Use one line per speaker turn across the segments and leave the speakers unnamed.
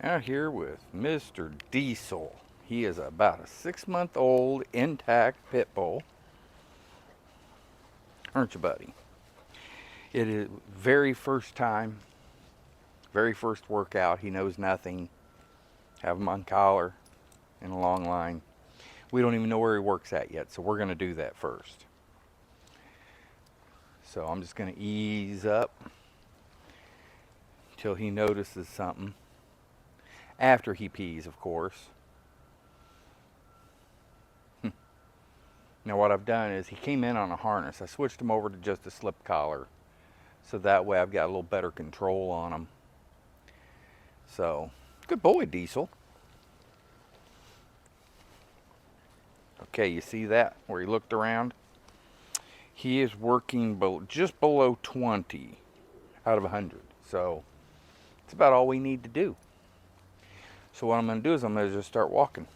Out here with Mr. Diesel. He is about a 6-month-old intact pit bull. Aren't you, buddy? It is very first time, very first workout. He knows nothing. Have him on collar in a long line. We don't even know where he works at yet, so we're going to do that first. So I'm just going to ease up till he notices something. After he pees, of course. Now what I've done is he came in on a harness. I switched him over to just a slip collar. So that way I've got a little better control on him. So, good boy, Diesel. Okay, you see that? Where he looked around? He is working just below 20 out of 100. So, it's about all we need to do. So what I'm going to do is I'm going to just start walking.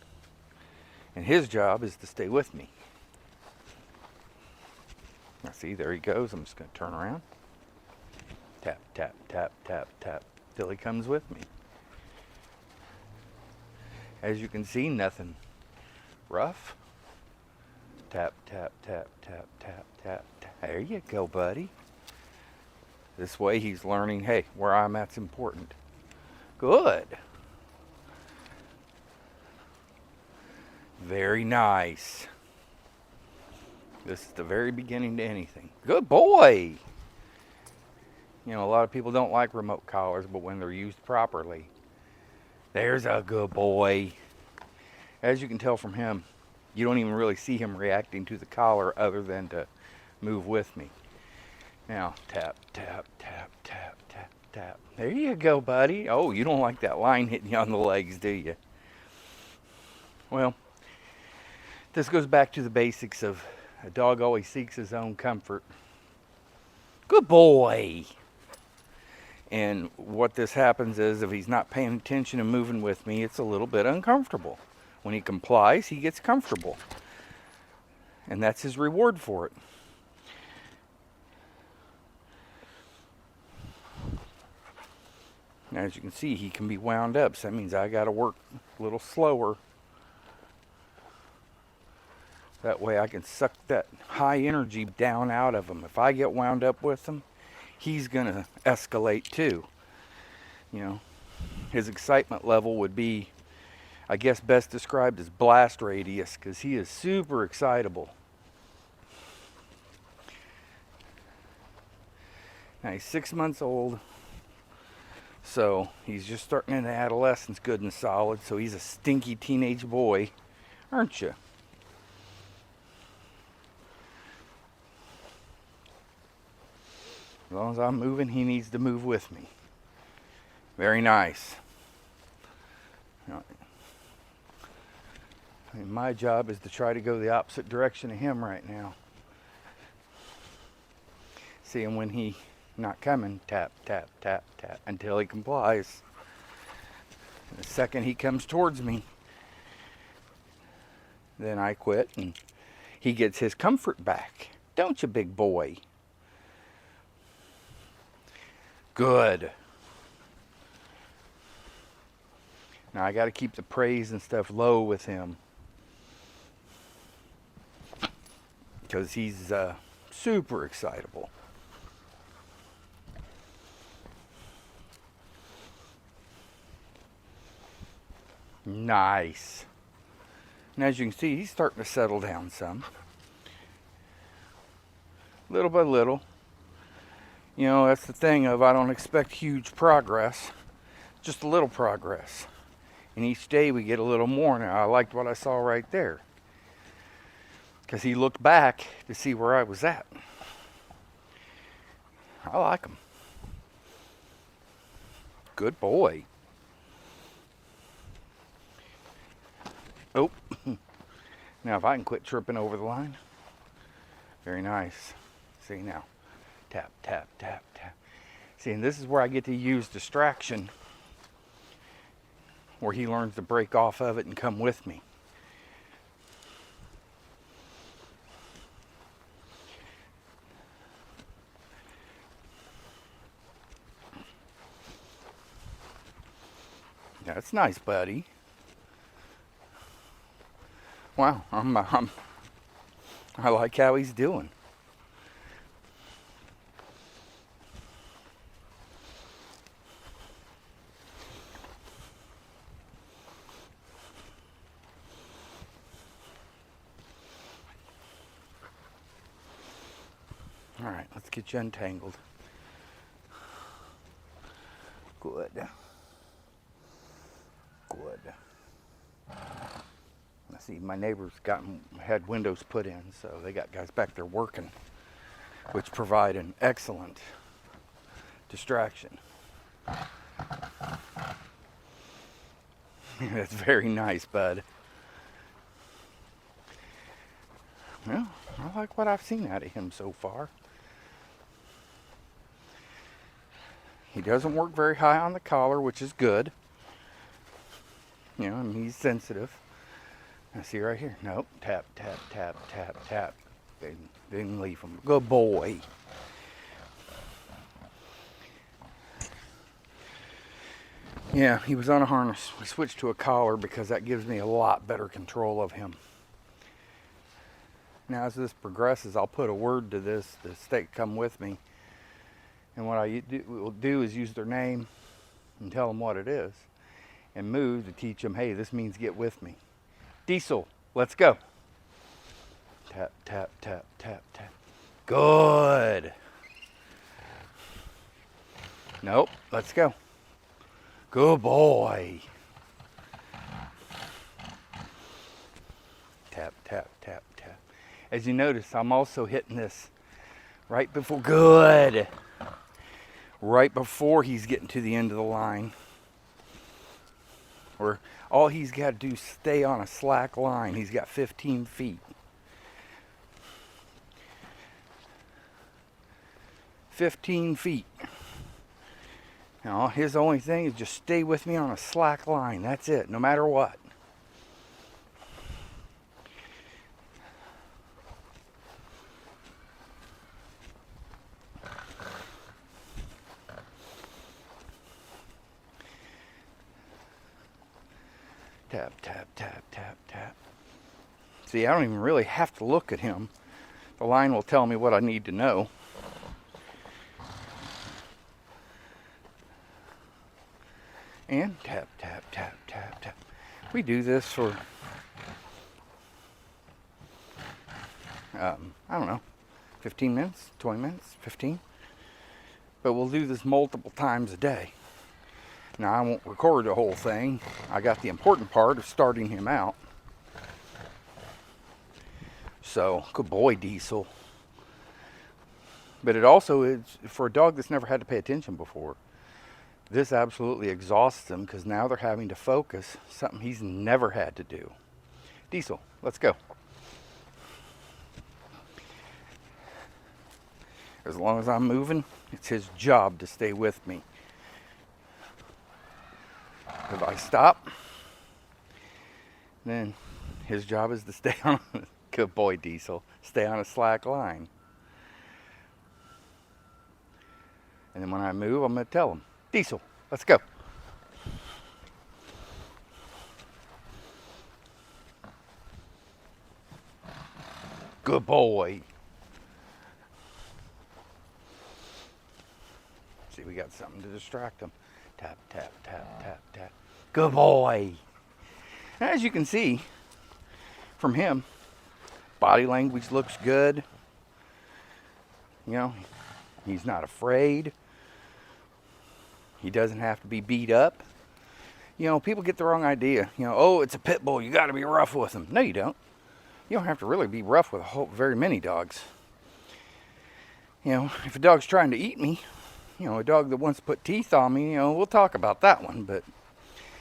And his job is to stay with me. Now see, there he goes. I'm just going to turn around. Tap, tap, tap, tap, tap, till he comes with me. As you can see, nothing rough. Tap, tap, tap, tap, tap, tap. There you go, buddy. This way he's learning, hey, where I'm at's important. Good. Very nice. This is the very beginning to anything. Good boy. You know, a lot of people don't like remote collars, but when they're used properly, there's a good boy. As you can tell from him, you don't even really see him reacting to the collar other than to move with me. Now, tap, tap, tap, tap, tap, tap. There you go, buddy. Oh, you don't like that line hitting you on the legs, do you? Well, this goes back to the basics of a dog always seeks his own comfort. Good boy. And what this happens is if he's not paying attention and moving with me, it's a little bit uncomfortable. When he complies, he gets comfortable. And that's his reward for it. Now, as you can see, he can be wound up, so that means I got to work a little slower. That way I can suck that high energy down out of him. If I get wound up with him, he's going to escalate too. You know, his excitement level would be, I guess, best described as blast radius, because he is super excitable. Now, he's 6 months old, so he's just starting into adolescence good and solid, so he's a stinky teenage boy, aren't you? As long as I'm moving, he needs to move with me. Very nice. I mean, my job is to try to go the opposite direction of him right now. See him when he not coming, tap, tap, tap, tap, until he complies. And the second he comes towards me, then I quit and he gets his comfort back. Don't you, big boy? Good. Now I got to keep the praise and stuff low with him, because he's super excitable. Nice. And as you can see, he's starting to settle down some. Little by little. You know, that's the thing of I don't expect huge progress. Just a little progress. And each day we get a little more. Now, I liked what I saw right there, because he looked back to see where I was at. I like him. Good boy. Oh. Now if I can quit tripping over the line. Very nice. See now. Tap, tap, tap, tap. See, and this is where I get to use distraction, where he learns to break off of it and come with me. That's nice, buddy. Wow, I like how he's doing. All right, let's get you untangled. Good. Good. I see my neighbors had windows put in, so they got guys back there working, which provide an excellent distraction. That's very nice, bud. Well, I like what I've seen out of him so far. He doesn't work very high on the collar, which is good. You know, and he's sensitive. I see right here. Nope. Tap, tap, tap, tap, tap. Didn't leave him. Good boy. Yeah, he was on a harness. We switched to a collar because that gives me a lot better control of him. Now, as this progresses, I'll put a word to this to come with me. And what I will do is use their name and tell them what it is. And move to teach them, hey, this means get with me. Diesel, let's go. Tap, tap, tap, tap, tap. Good. Nope, let's go. Good boy. Tap, tap, tap, tap. As you notice, I'm also hitting this right before, good. Right before he's getting to the end of the line. Or all he's got to do is stay on a slack line. He's got 15 feet. 15 feet. Now, his only thing is just stay with me on a slack line. That's it, no matter what. Tap, tap, tap, tap, tap. See, I don't even really have to look at him. The line will tell me what I need to know. And tap, tap, tap, tap, tap. We do this for, I don't know, 15 minutes, 20 minutes, 15. But we'll do this multiple times a day. Now, I won't record the whole thing. I got the important part of starting him out. So, good boy, Diesel. But it also is, for a dog that's never had to pay attention before, this absolutely exhausts them because now they're having to focus, something he's never had to do. Diesel, let's go. As long as I'm moving, it's his job to stay with me. If I stop, then his job is to stay on, good boy, Diesel, stay on a slack line. And then when I move, I'm going to tell him, Diesel, let's go. Good boy. See, we got something to distract him. Tap, tap, tap, tap, tap. Good boy. As you can see from him, body language looks good. You know, he's not afraid. He doesn't have to be beat up. You know, people get the wrong idea. You know, oh, it's a pit bull. You got to be rough with him. No, you don't. You don't have to really be rough with very many dogs. You know, if a dog's trying to eat me, you know, a dog that wants to put teeth on me, you know, we'll talk about that one. But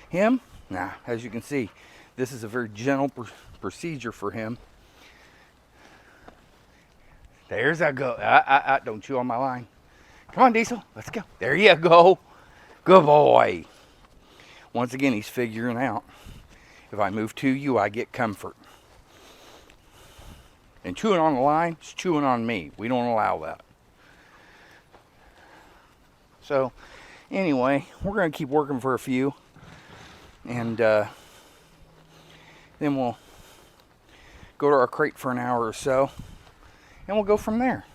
him, nah, as you can see, this is a very gentle procedure for him. There's that go. Don't chew on my line. Come on, Diesel, let's go. There you go. Good boy. Once again, he's figuring out, if I move to you, I get comfort. And chewing on the line is chewing on me. We don't allow that. So, anyway, we're going to keep working for a few. And then we'll go to our crate for an hour or so, and we'll go from there.